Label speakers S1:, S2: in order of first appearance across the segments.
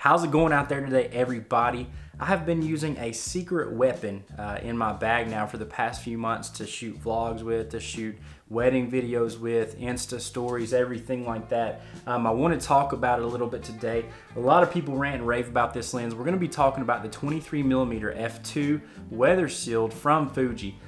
S1: How's it going out there today, everybody? I have been using a secret weapon in my bag now for the past few months to shoot vlogs with, to shoot wedding videos with, Insta stories, everything like that. I want to talk about it a little bit today. A lot of people rant and rave about this lens. We're going to be talking about the 23mm f2 weather sealed from Fuji.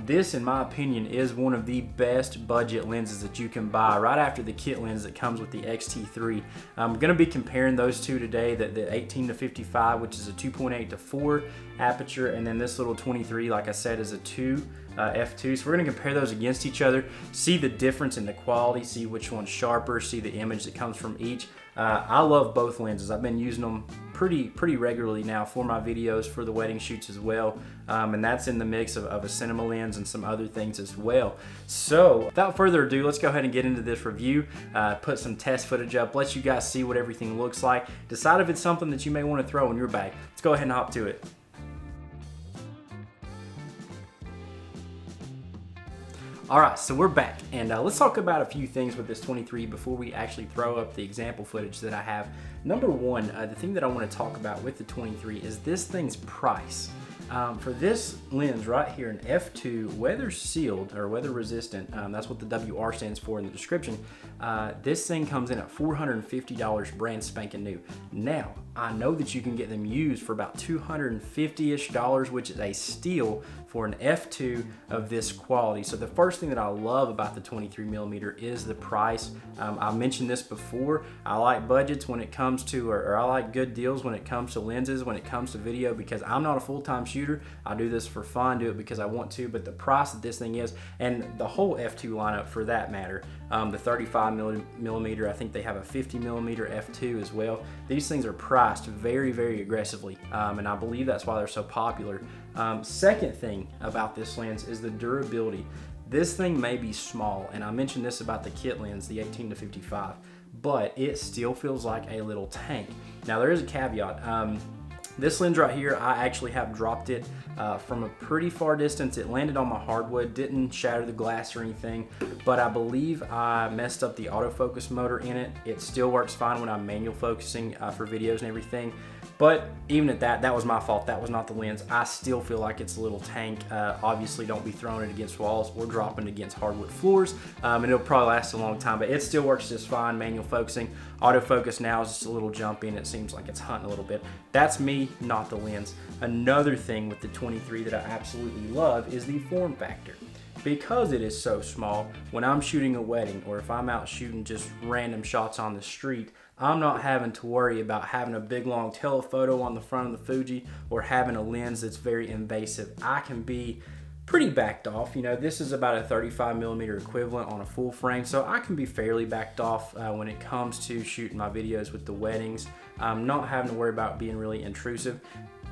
S1: This, in my opinion, is one of the best budget lenses that you can buy right after the kit lens that comes with the X-T3. I'm going to be comparing those two today, the 18 to 55, which is a 2.8 to 4 aperture, and then this little 23, like I said, is a 2 f2. So we're going to compare those against each other, see the difference in the quality, see which one's sharper, see the image that comes from each. I love both lenses. I've been using them pretty regularly now for my videos, for the wedding shoots as well, and that's in the mix of a cinema lens and some other things as well. So without further ado, let's go ahead and get into this review, put some test footage up, let you guys see what everything looks like, decide if it's something that you may want to throw in your bag. Let's go ahead and hop to it. Alright, so we're back, and let's talk about a few things with this 23 before we actually throw up the example footage that I have. Number one, the thing that I want to talk about with the 23 is this thing's price. For this lens right here, an f2 weather sealed or weather resistant, that's what the WR stands for in the description. This thing comes in at $450 brand spanking new. Now, I know that you can get them used for about $250-ish, which is a steal for an f2 of this quality. So the first thing that I love about the 23mm is the price. I mentioned this before. I like budgets when it comes to, or I like good deals when it comes to lenses, when it comes to video, because I'm not a full-time shooter. I do this for fun, do it because I want to, but the price that this thing is, and the whole f2 lineup for that matter, the 35mm, I think they have a 50mm f2 as well. These things are priced very aggressively, and I believe that's why they're so popular. Second thing about this lens is the durability. This thing may be small, and I mentioned this about the kit lens, the 18 to 55, but it still feels like a little tank. Now there is a caveat. This lens right here, I actually have dropped it from a pretty far distance. It landed on my hardwood, didn't shatter the glass or anything, but I believe I messed up the autofocus motor in it. It still works fine when I'm manual focusing for videos and everything. But even at that, that was my fault. That was not the lens. I still feel like it's a little tank. Obviously, don't be throwing it against walls or dropping it against hardwood floors, and it'll probably last a long time, but it still works just fine, manual focusing. Autofocus now is just a little jumpy, and it seems like it's hunting a little bit. That's me, not the lens. Another thing with the 23 that I absolutely love is the form factor. Because it is so small, when I'm shooting a wedding or if I'm out shooting just random shots on the street, I'm not having to worry about having a big long telephoto on the front of the Fuji or having a lens that's very invasive. I can be pretty backed off. You know, this is about a 35mm equivalent on a full frame, so I can be fairly backed off when it comes to shooting my videos with the weddings. I'm not having to worry about being really intrusive.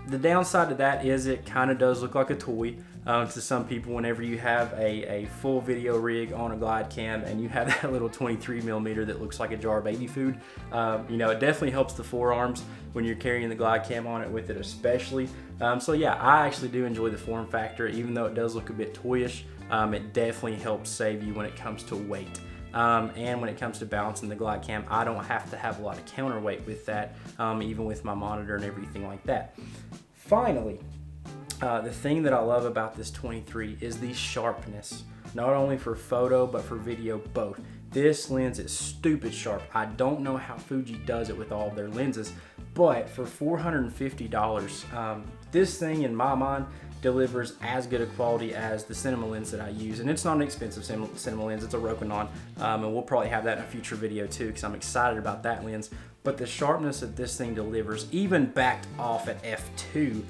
S1: The downside to that is it kind of does look like a toy to some people whenever you have a full video rig on a glide cam and you have that little 23mm that looks like a jar of baby food. You know, it definitely helps the forearms when you're carrying the glide cam on it with it especially. So yeah, I actually do enjoy the form factor, even though it does look a bit toyish. It definitely helps save you when it comes to weight. And when it comes to balancing the glide cam, I don't have to have a lot of counterweight with that, even with my monitor and everything like that. Finally, the thing that I love about this 23 is the sharpness, not only for photo but for video both. This lens is stupid sharp. I don't know how Fuji does it with all of their lenses, but for $450, this thing in my mind delivers as good a quality as the cinema lens that I use, and it's not an expensive cinema lens. It's a Rokinon, and we'll probably have that in a future video too, because I'm excited about that lens. But the sharpness that this thing delivers, even backed off at f2,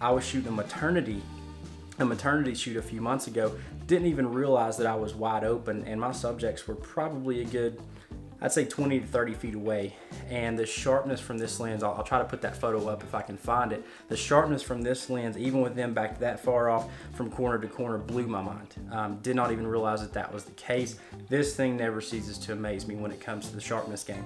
S1: I was shooting a maternity shoot a few months ago. Didn't even realize that I was wide open, and my subjects were probably a good, I'd say 20 to 30 feet away. And the sharpness from this lens, I'll try to put that photo up if I can find it. The sharpness from this lens, even with them back that far off from corner to corner, blew my mind. Did not even realize that that was the case. This thing never ceases to amaze me when it comes to the sharpness game.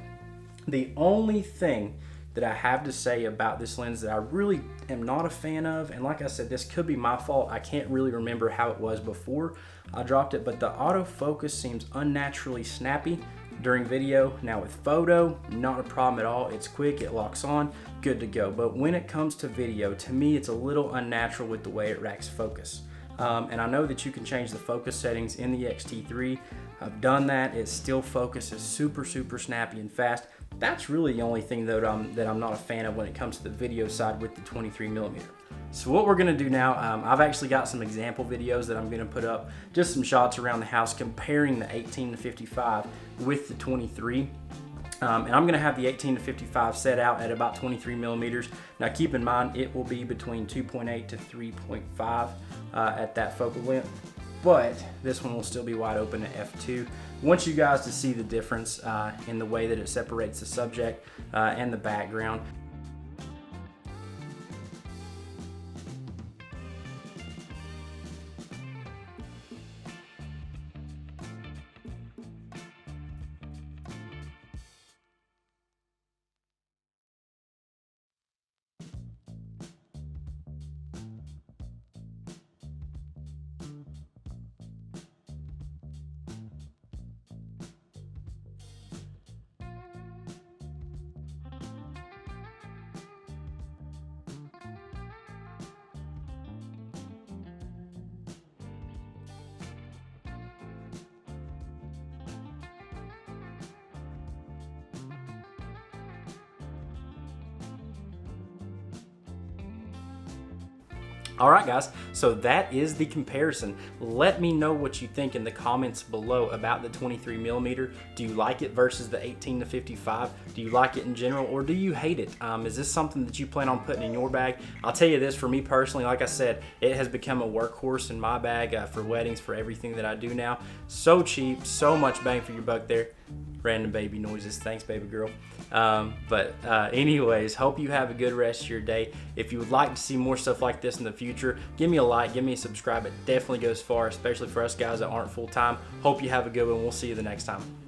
S1: The only thing that I have to say about this lens that I really am not a fan of, and like I said, this could be my fault. I can't really remember how it was before I dropped it, but the autofocus seems unnaturally snappy during video. Now with photo, not a problem at all. It's quick, it locks on, good to go. But when it comes to video, to me, it's a little unnatural with the way it racks focus. And I know that you can change the focus settings in the X-T3. I've done that. It still focuses super snappy and fast. That's really the only thing that I'm not a fan of when it comes to the video side with the 23mm. So what we're gonna do now, I've actually got some example videos that I'm gonna put up, just some shots around the house comparing the 18-55 with the 23. And I'm gonna have the 18-55 set out at about 23mm. Now keep in mind, it will be between 2.8 to 3.5 at that focal length, but this one will still be wide open at f2. I want you guys to see the difference in the way that it separates the subject and the background. All right, guys, so that is the comparison. Let me know what you think in the comments below about the 23mm. Do you like it versus the 18-55? Do you like it in general, or do you hate it? Is this something that you plan on putting in your bag? I'll tell you this, for me personally, like I said, it has become a workhorse in my bag for weddings, for everything that I do now. So cheap, so much bang for your buck there. Random baby noises, thanks baby girl. Anyways, hope you have a good rest of your day. If you would like to see more stuff like this in the future, give me a like, give me a subscribe. It definitely goes far, especially for us guys that aren't full-time. Hope you have a good one. We'll see you the next time.